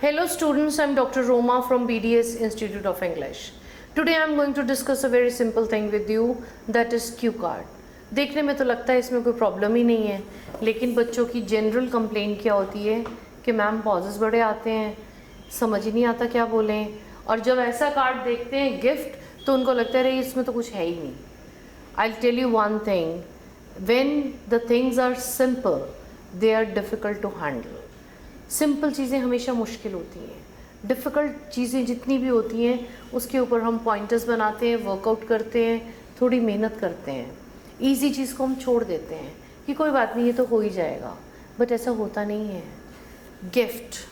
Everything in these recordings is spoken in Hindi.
Hello students, I am Dr. Roma from BDS Institute of English. Today I am going to discuss a very simple thing with you, that is cue card. देखने में तो लगता है इसमें कोई प्रॉब्लम ही नहीं है, लेकिन बच्चों की जनरल कंप्लेंट क्या होती है कि मैम पॉजेस बड़े आते हैं, समझ ही नहीं आता क्या बोलें, और जब ऐसा कार्ड देखते हैं गिफ्ट तो उनको लगता है अरे इसमें तो कुछ है ही नहीं. I'll tell you one thing, when the things are simple, they are difficult to handle. Simple चीज़ें हमेशा मुश्किल होती हैं, डिफ़िकल्ट चीज़ें जितनी भी होती हैं उसके ऊपर हम पॉइंटर्स बनाते हैं, वर्कआउट करते हैं, थोड़ी मेहनत करते हैं. इजी चीज़ को हम छोड़ देते हैं कि कोई बात नहीं ये तो हो ही जाएगा, बट ऐसा होता नहीं है. Gift,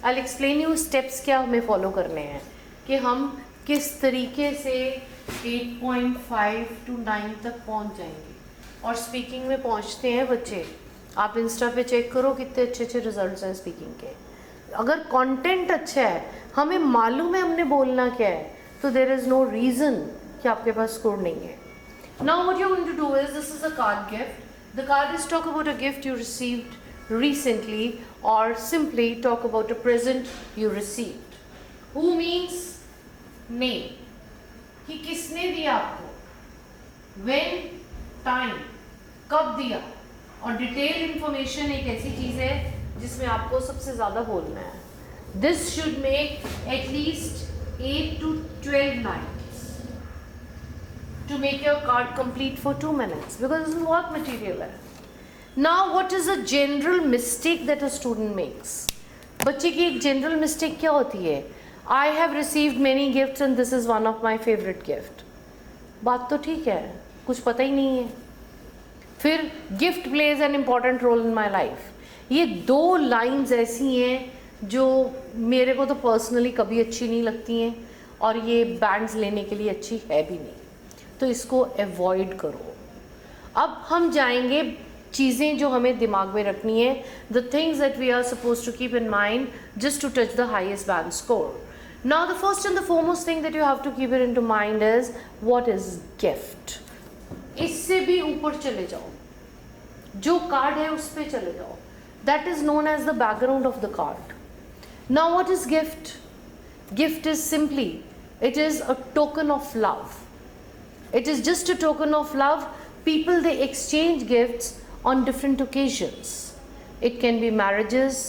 I will explain you steps क्या हमें फॉलो करने हैं कि हम किस तरीके से 8.5 to 9 तक पहुंच जाएंगे. और स्पीकिंग में पहुंचते हैं बच्चे, आप इंस्टा पे चेक करो कितने अच्छे अच्छे रिजल्ट्स हैं स्पीकिंग के. अगर कंटेंट अच्छा है, हमें मालूम है हमने बोलना क्या है, तो देयर इज़ नो रीज़न कि आपके पास स्कोर नहीं है. Now what you are going to do is, this is a card gift. The card is talk about a gift you received recently or simply talk about a present you received. Who means name, कि किसने दिया आपको, when, time, कब दिया, और डिटेल इंफॉर्मेशन एक ऐसी चीज़ है जिसमें आपको सबसे ज़्यादा बोलना है. This should make at least 8 to 12 lines to make your card complete for 2 minutes because this is work material है. Now what is a general mistake that a student makes? बच्चे की एक जनरल मिस्टेक क्या होती है? I have received many gifts and this is one of my favorite gift. बात तो ठीक है, कुछ पता ही नहीं है. फिर gift plays an important role in my life. ये 2 लाइन्स ऐसी हैं जो मेरे को तो पर्सनली कभी अच्छी नहीं लगती हैं, और ये बैंड्स लेने के लिए अच्छी है भी नहीं, तो इसको अवॉइड करो. अब हम जाएंगे चीज़ें जो हमें दिमाग में रखनी है, the things that we are suppose to keep in mind just to touch the highest band score. Now the first and the foremost thing that you have to keep it in to mind is what is gift. इससे भी ऊपर चले जाओ, जो कार्ड है उस पे चले जाओ. That is known as the background of the card. Now what is gift? Gift is simply, it is a token of love. It is just a token of love. People they exchange gifts on different occasions. It can be marriages,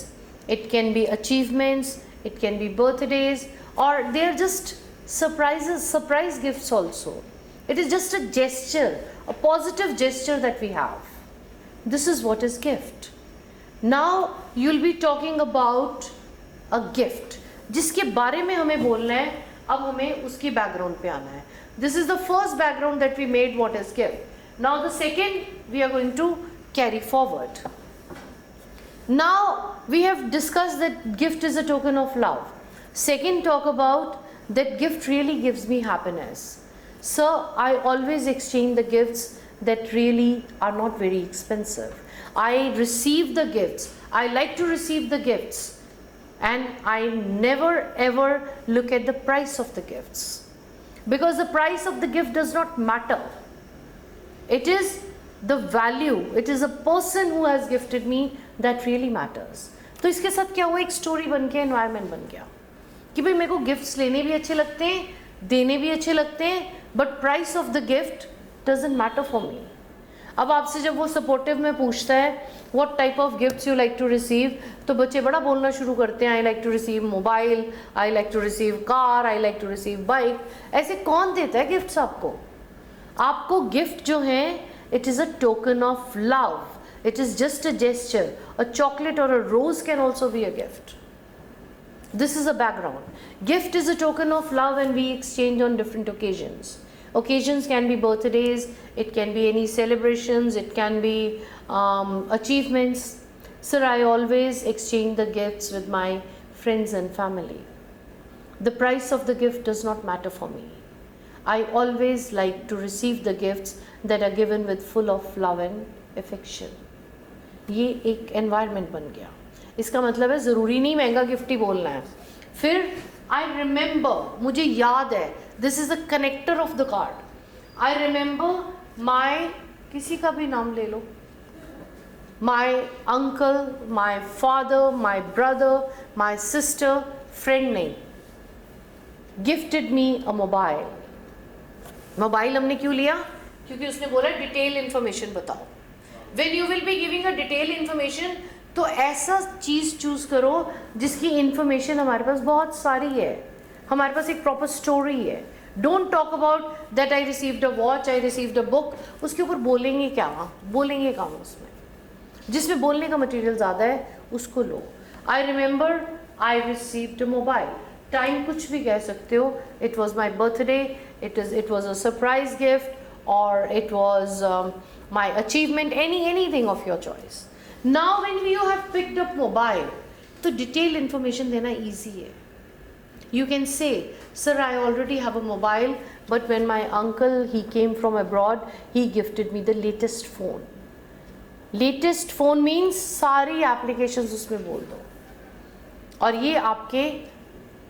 it can be achievements, it can be birthdays, or they are just surprises, surprise gifts also. It is just a gesture, a positive gesture that we have. This is what is gift. Now you'll be talking about a gift जिसके बारे में हमें बोलना है. अब हमें उसकी बैकग्राउंड पे आना है. This is the first background that we made, what is gift. Now the second we are going to carry forward. Now we have discussed that gift is a token of love. Second, talk about that gift really gives me happiness. So I always exchange the gifts that really are not very expensive. I receive the gifts. I like to receive the gifts, and I never ever look at the price of the gifts, because the price of the gift does not matter. It is the value, it is a person who has gifted me that really matters. तो इसके साथ क्या हुआ, एक स्टोरी बन के एनवायरनमेंट बन गया कि भाई मेरे को गिफ्ट्स लेने भी अच्छे लगते हैं, देने भी अच्छे लगते हैं, but price of the gift doesn't matter for me. अब आपसे जब वो सपोर्टिव में पूछता है what type of gifts you like to receive, तो बच्चे बड़ा बोलना शुरू करते हैं, I like to receive mobile, I like to receive car, I like to receive bike. ऐसे कौन देता है गिफ्ट्स आपको? आपको गिफ्ट जो है, it is a token of love. It is just a gesture. A chocolate or a rose can also be a gift. This is a background. Gift is a token of love and we exchange on different occasions. Occasions can be birthdays, it can be any celebrations, it can be achievements. Sir, I always exchange the gifts with my friends and family. The price of the gift does not matter for me. I always like to receive the gifts that are given with full of love and affection. ये एक environment बन गया. इसका मतलब है ज़रूरी नहीं महंगा गिफ्ट ही बोलना है. फिर I remember, मुझे याद है, this is the connector of the card. I remember my, किसी का भी नाम ले लो, My uncle, my father, my brother, my sister, friend ने gifted me a mobile. Mobile हमने क्यों लिया? क्योंकि उसने बोला डिटेल इन्फॉर्मेशन बताओ. When you will be giving a detailed information, तो ऐसा चीज़ चूज़ करो जिसकी इन्फॉर्मेशन हमारे पास बहुत सारी है, हमारे पास एक प्रॉपर स्टोरी है. Don't talk about that I received a watch, I received a book. उसके ऊपर बोलेंगे क्या उसमें जिसमें बोलने का मटेरियल ज़्यादा है उसको लो. I remember I received a mobile. Time कुछ भी कह सकते हो. It was my birthday, it was a surprise gift, और it was my achievement, anything of your choice. Now when you have picked up mobile, तो डिटेल इन्फॉर्मेशन देना ईजी है. You can say, sir, I already have a mobile, but when my uncle, he came from abroad, he gifted me the latest phone. Latest phone means सारी applications उसमें बोल दो और ये आपके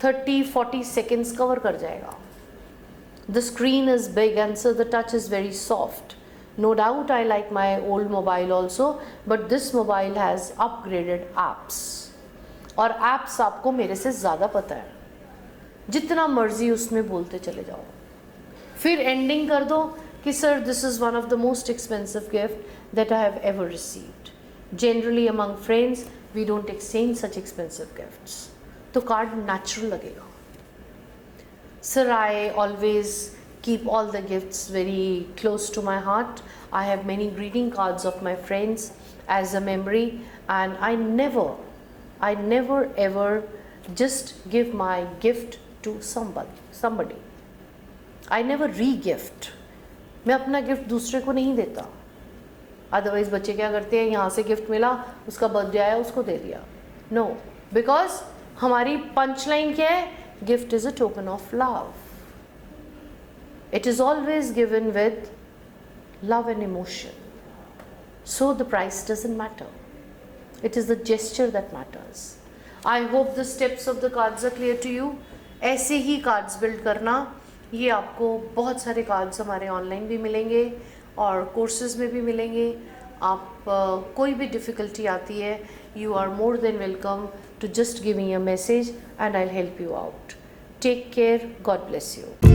30-40 seconds cover कर जाएगा. The screen is big and so the touch is very soft. No doubt I like my old mobile also, but this mobile has upgraded apps. और apps आपको मेरे से ज़्यादा पता है. जितना मर्जी उसमें बोलते चले जाओ. फिर एंडिंग कर दो कि sir this is one of the most expensive gift that I have ever received. Generally among friends we don't exchange such expensive gifts. तो कार्ड नेचुरल लगेगा. Sir I always keep all the gifts very close to my heart. I have many greeting cards of my friends as a memory, and I never ever just give my gift to somebody. I never re-gift. मैं अपना गिफ्ट दूसरे को नहीं देता. अदरवाइज बच्चे क्या करते हैं, यहाँ से गिफ्ट मिला, उसका बर्थडे आया, उसको दे दिया. नो, बिकॉज हमारी पंच लाइन क्या है? Gift is a token of love. It is always given with love and emotion. So the price doesn't matter. It is the gesture that matters. I hope the steps of the cards are clear to you. ऐसे ही cards build करना. ये आपको बहुत सारे cards हमारे online भी मिलेंगे और courses में भी मिलेंगे. आप कोई भी difficulty आती है, you are more than welcome to just give me a message and I'll help you out. Take care. God bless you.